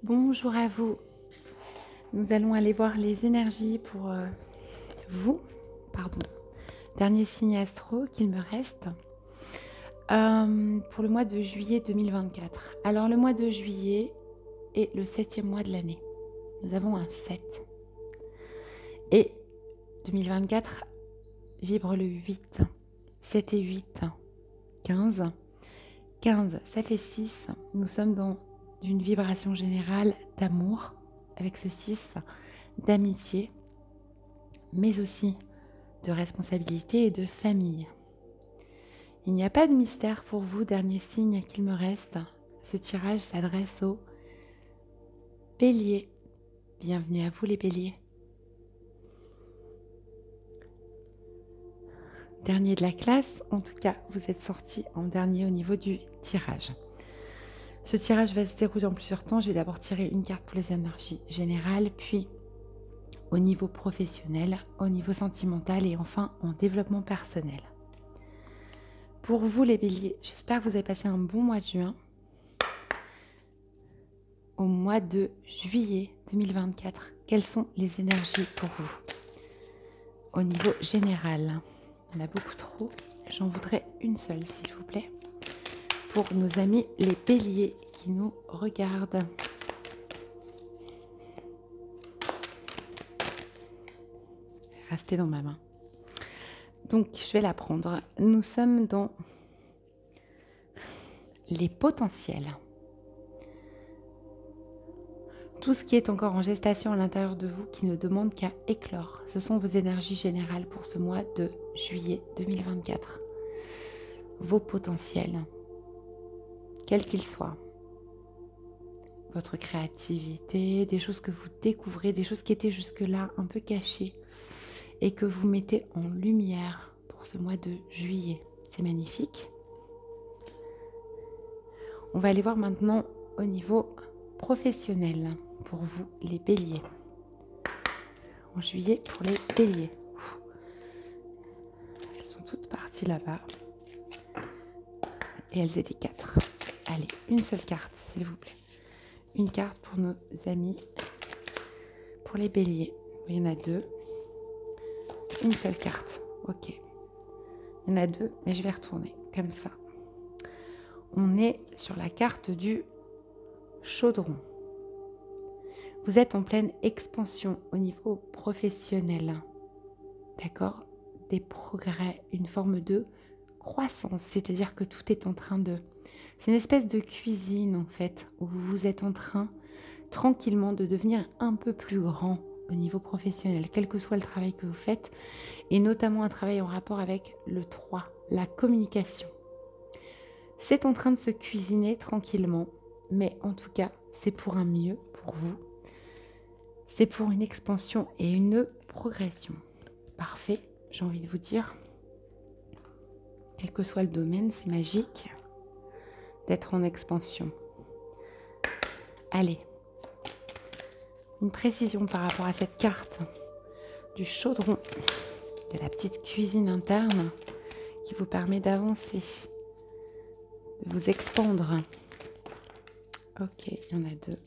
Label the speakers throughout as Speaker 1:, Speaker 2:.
Speaker 1: Bonjour à vous. Nous allons aller voir les énergies pour vous. Pardon. Dernier signe astro qu'il me reste pour le mois de juillet 2024. Alors le mois de juillet est le 7e mois de l'année. Nous avons un 7. Et 2024 vibre le 8. 7 et 8, 15. 15, ça fait 6. Nous sommes dans une vibration générale d'amour, avec ce 6, d'amitié, mais aussi de responsabilité et de famille. Il n'y a pas de mystère pour vous, dernier signe qu'il me reste. Ce tirage s'adresse aux béliers. Bienvenue à vous les béliers. Dernier de la classe, en tout cas, vous êtes sortis en dernier au niveau du tirage. Ce tirage va se dérouler en plusieurs temps. Je vais d'abord tirer une carte pour les énergies générales, puis au niveau professionnel, au niveau sentimental et enfin en développement personnel. Pour vous les béliers, j'espère que vous avez passé un bon mois de juin. Au mois de juillet 2024, quelles sont les énergies pour vous? Au niveau général, il y en a beaucoup trop. J'en voudrais une seule, s'il vous plaît, pour nos amis les béliers qui nous regardent. Restez dans ma main. Donc, je vais la prendre. Nous sommes dans les potentiels. Tout ce qui est encore en gestation à l'intérieur de vous qui ne demande qu'à éclore. Ce sont vos énergies générales pour ce mois de juillet 2024. Vos potentiels, quels qu'ils soient. Votre créativité, des choses que vous découvrez, des choses qui étaient jusque-là un peu cachées et que vous mettez en lumière pour ce mois de juillet. C'est magnifique. On va aller voir maintenant au niveau professionnel pour vous les béliers. En juillet pour les béliers. Elles sont toutes parties là-bas. Et elles étaient 4. Allez, une seule carte s'il vous plaît. Une carte pour nos amis. Pour les béliers. Il y en a 2. Une seule carte. Ok. Il y en a 2, mais je vais retourner comme ça. On est sur la carte du chaudron. Vous êtes en pleine expansion au niveau professionnel. D'accord? Des progrès, une forme de croissance. C'est-à-dire que tout est en train de... C'est une espèce de cuisine en fait, où vous êtes en train tranquillement de devenir un peu plus grand au niveau professionnel, quel que soit le travail que vous faites, et notamment un travail en rapport avec le 3, la communication. C'est en train de se cuisiner tranquillement, mais en tout cas, c'est pour un mieux pour vous. C'est pour une expansion et une progression. Parfait, j'ai envie de vous dire, quel que soit le domaine, c'est magique d'être en expansion. Allez, une précision par rapport à cette carte du chaudron, de la petite cuisine interne qui vous permet d'avancer, de vous expandre. Ok, il y en a 2.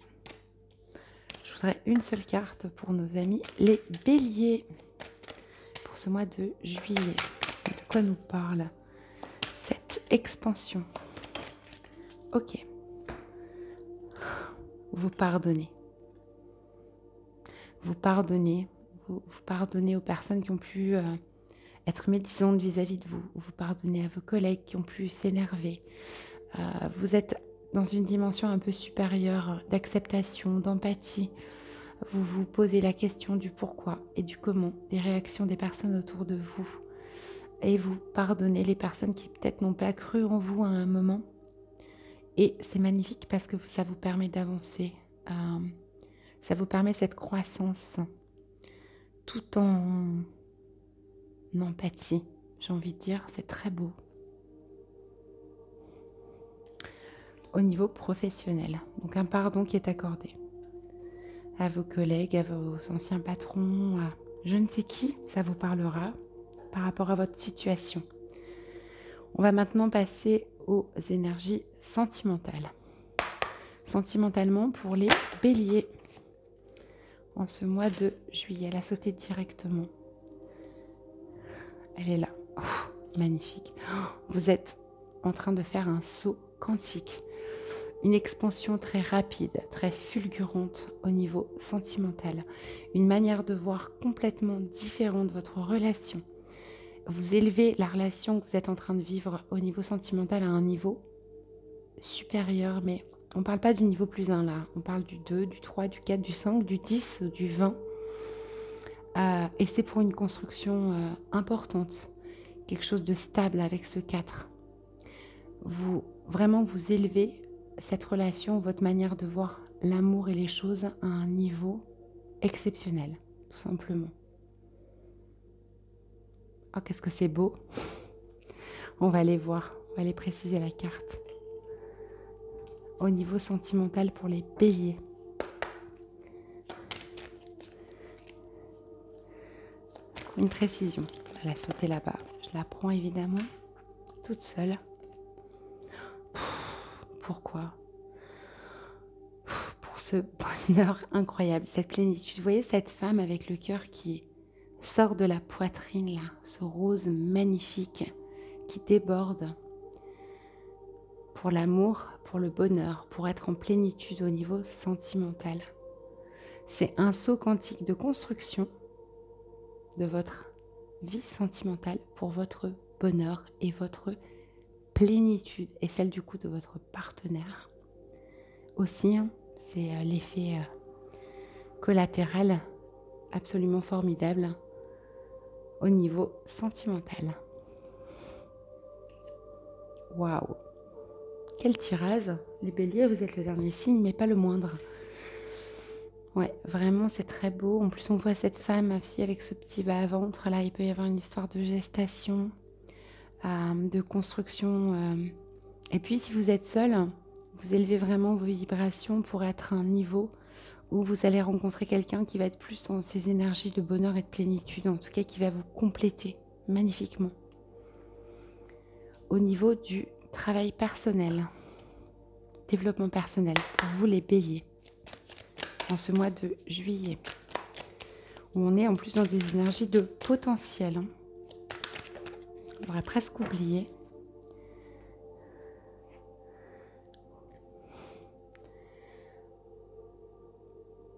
Speaker 1: Je voudrais une seule carte pour nos amis les béliers pour ce mois de juillet. De quoi nous parle cette expansion? Ok. Vous pardonnez. Vous pardonnez. Vous pardonnez aux personnes qui ont pu être médisantes vis-à-vis de vous. Vous pardonnez à vos collègues qui ont pu s'énerver. Vous êtes dans une dimension un peu supérieure d'acceptation, d'empathie. Vous vous posez la question du pourquoi et du comment, des réactions des personnes autour de vous. Et vous pardonnez les personnes qui peut-être n'ont pas cru en vous à un moment. Et c'est magnifique parce que ça vous permet d'avancer. Ça vous permet cette croissance tout en empathie, j'ai envie de dire. C'est très beau. Au niveau professionnel, donc un pardon qui est accordé à vos collègues, à vos anciens patrons, à je ne sais qui, ça vous parlera par rapport à votre situation. On va maintenant passer aux énergies sentimentales. sentimentalement pour les béliers en ce mois de juillet. Elle a sauté directement. Elle est là. Oh, magnifique. Oh, vous êtes en train de faire un saut quantique. Une expansion très rapide, très fulgurante au niveau sentimental. Une manière de voir complètement différente de votre relation. Vous élevez la relation que vous êtes en train de vivre au niveau sentimental à un niveau supérieur, mais on ne parle pas du niveau plus 1 là. On parle du 2, du 3, du 4, du 5, du 10, du 20. Et c'est pour une construction importante. Quelque chose de stable avec ce 4. Vraiment, vous élevez cette relation, votre manière de voir l'amour et les choses à un niveau exceptionnel, tout simplement. Oh, qu'est-ce que c'est beau. On va aller voir, on va aller préciser la carte. Au niveau sentimental pour les béliers. Une précision. Elle a sauté là-bas. Je la prends évidemment toute seule. Pourquoi? Pour ce bonheur incroyable, cette plénitude. Vous voyez cette femme avec le cœur qui sort de la poitrine là, ce rose magnifique qui déborde pour l'amour, pour le bonheur, pour être en plénitude au niveau sentimental. C'est un saut quantique de construction de votre vie sentimentale pour votre bonheur et votre plénitude et celle du coup de votre partenaire. Aussi, c'est l'effet collatéral absolument formidable au niveau sentimental. Waouh! Quel tirage! Les béliers, vous êtes le dernier signe, mais pas le moindre. Ouais, vraiment, c'est très beau. En plus, on voit cette femme aussi avec ce petit bas-ventre. Là, il peut y avoir une histoire de gestation, de construction. Et puis, si vous êtes seul, vous élevez vraiment vos vibrations pour être à un niveau où vous allez rencontrer quelqu'un qui va être plus dans ses énergies de bonheur et de plénitude. En tout cas, qui va vous compléter magnifiquement. Au niveau du travail personnel, développement personnel, pour vous les béliers, en ce mois de juillet, où on est en plus dans des énergies de potentiel. On aurait presque oublié.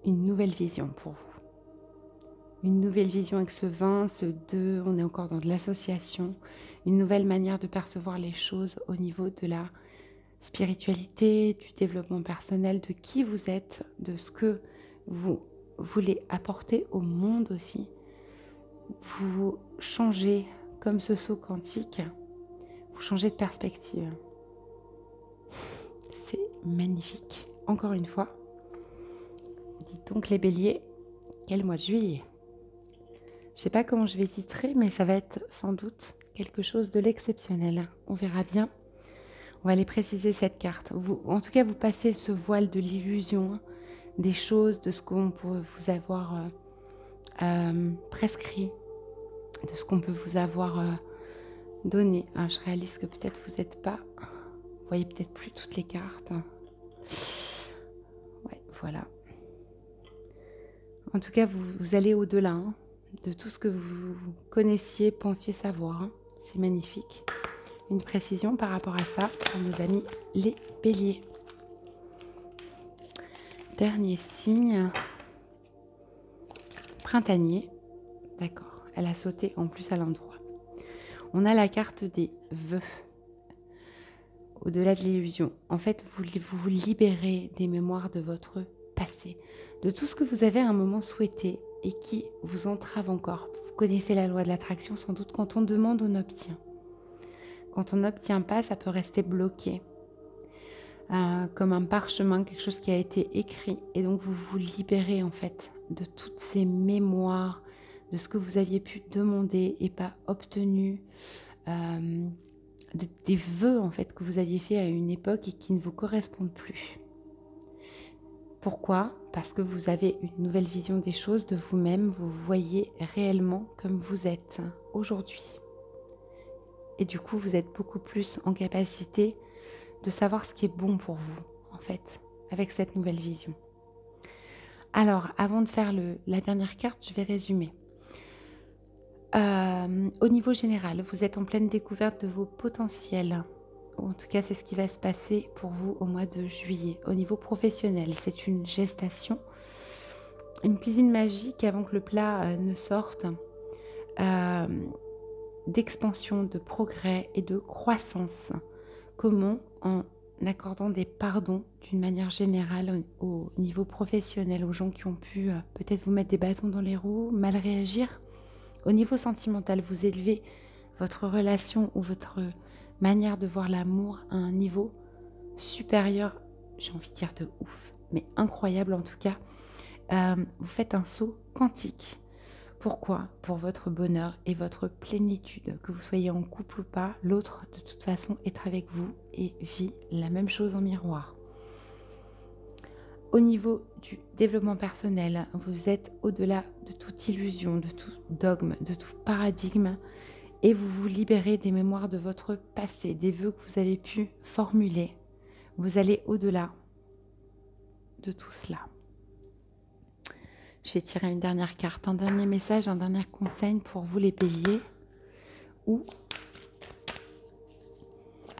Speaker 1: Une nouvelle vision pour vous. Une nouvelle vision avec ce 20, ce 2, on est encore dans de l'association. Une nouvelle manière de percevoir les choses au niveau de la spiritualité, du développement personnel, de qui vous êtes, de ce que vous voulez apporter au monde aussi. Vous changez, comme ce saut quantique, vous changez de perspective. C'est magnifique. Encore une fois, dites donc les béliers, quel mois de juillet? Je ne sais pas comment je vais titrer, mais ça va être sans doute quelque chose de l'exceptionnel. On verra bien. On va aller préciser cette carte. En tout cas, vous passez ce voile de l'illusion, des choses, de ce qu'on peut vous avoir prescrit, de ce qu'on peut vous avoir donné. Alors, je réalise que peut-être vous n'êtes pas... Vous voyez peut-être plus toutes les cartes. Ouais, voilà. En tout cas, vous allez au-delà hein, de tout ce que vous connaissiez, pensiez savoir. Hein. C'est magnifique. Une précision par rapport à ça pour nos amis les béliers. Dernier signe, printanier. D'accord, elle a sauté en plus à l'endroit. On a la carte des vœux. Au-delà de l'illusion. En fait, vous vous libérez des mémoires de votre passé, de tout ce que vous avez à un moment souhaité et qui vous entrave encore. Vous connaissez la loi de l'attraction sans doute, quand on demande, on obtient. Quand on n'obtient pas, ça peut rester bloqué. Comme un parchemin, quelque chose qui a été écrit. Et donc, vous vous libérez en fait de toutes ces mémoires, de ce que vous aviez pu demander et pas obtenu, des vœux en fait que vous aviez fait à une époque et qui ne vous correspondent plus. Pourquoi? Parce que vous avez une nouvelle vision des choses, de vous-même, vous vous voyez réellement comme vous êtes aujourd'hui. Et du coup, vous êtes beaucoup plus en capacité de savoir ce qui est bon pour vous, en fait, avec cette nouvelle vision. Alors, avant de faire la dernière carte, je vais résumer. Au niveau général, vous êtes en pleine découverte de vos potentiels. En tout cas, c'est ce qui va se passer pour vous au mois de juillet. Au niveau professionnel, c'est une gestation, une cuisine magique avant que le plat ne sorte, d'expansion, de progrès et de croissance. Comment? En accordant des pardons d'une manière générale au niveau professionnel, aux gens qui ont pu peut-être vous mettre des bâtons dans les roues, mal réagir. Au niveau sentimental, vous élevez votre relation ou votre manière de voir l'amour à un niveau supérieur, j'ai envie de dire de ouf, mais incroyable en tout cas. Vous faites un saut quantique. Pourquoi? Pour votre bonheur et votre plénitude. Que vous soyez en couple ou pas, l'autre de toute façon est avec vous et vit la même chose en miroir. Au niveau du développement personnel, vous êtes au-delà de toute illusion, de tout dogme, de tout paradigme et vous vous libérez des mémoires de votre passé, des vœux que vous avez pu formuler. Vous allez au-delà de tout cela. Je vais tirer une dernière carte, un dernier message, un dernier conseil pour vous les béliers. Ou,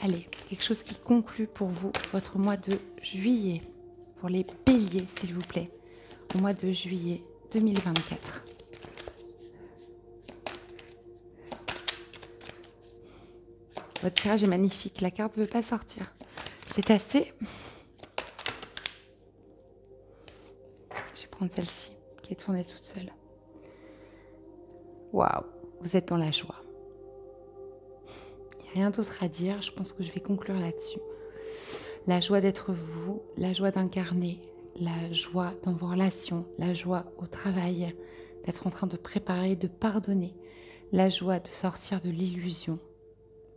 Speaker 1: allez, quelque chose qui conclut pour vous votre mois de juillet. Pour les béliers, s'il vous plaît, au mois de juillet 2024. Votre tirage est magnifique, la carte ne veut pas sortir. C'est assez... Je vais prendre celle-ci, qui est tournée toute seule. Waouh, vous êtes dans la joie. Il n'y a rien d'autre à dire, je pense que je vais conclure là-dessus. La joie d'être vous, la joie d'incarner, la joie dans vos relations, la joie au travail, d'être en train de préparer, de pardonner, la joie de sortir de l'illusion.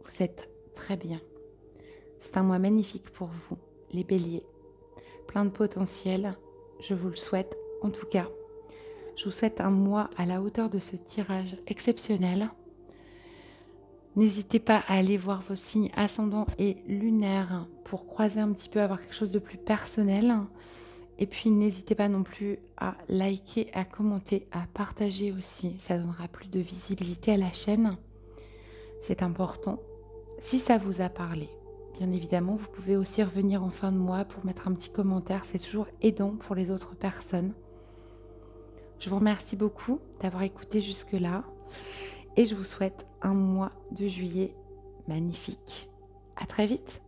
Speaker 1: Vous êtes très bien. C'est un mois magnifique pour vous, les béliers. Plein de potentiel, je vous le souhaite. En tout cas, je vous souhaite un mois à la hauteur de ce tirage exceptionnel. N'hésitez pas à aller voir vos signes ascendants et lunaires pour croiser un petit peu, avoir quelque chose de plus personnel. Et puis, n'hésitez pas non plus à liker, à commenter, à partager aussi. Ça donnera plus de visibilité à la chaîne. C'est important. Si ça vous a parlé, bien évidemment, vous pouvez aussi revenir en fin de mois pour mettre un petit commentaire. C'est toujours aidant pour les autres personnes. Je vous remercie beaucoup d'avoir écouté jusque-là. Et je vous souhaite un mois de juillet magnifique. À très vite.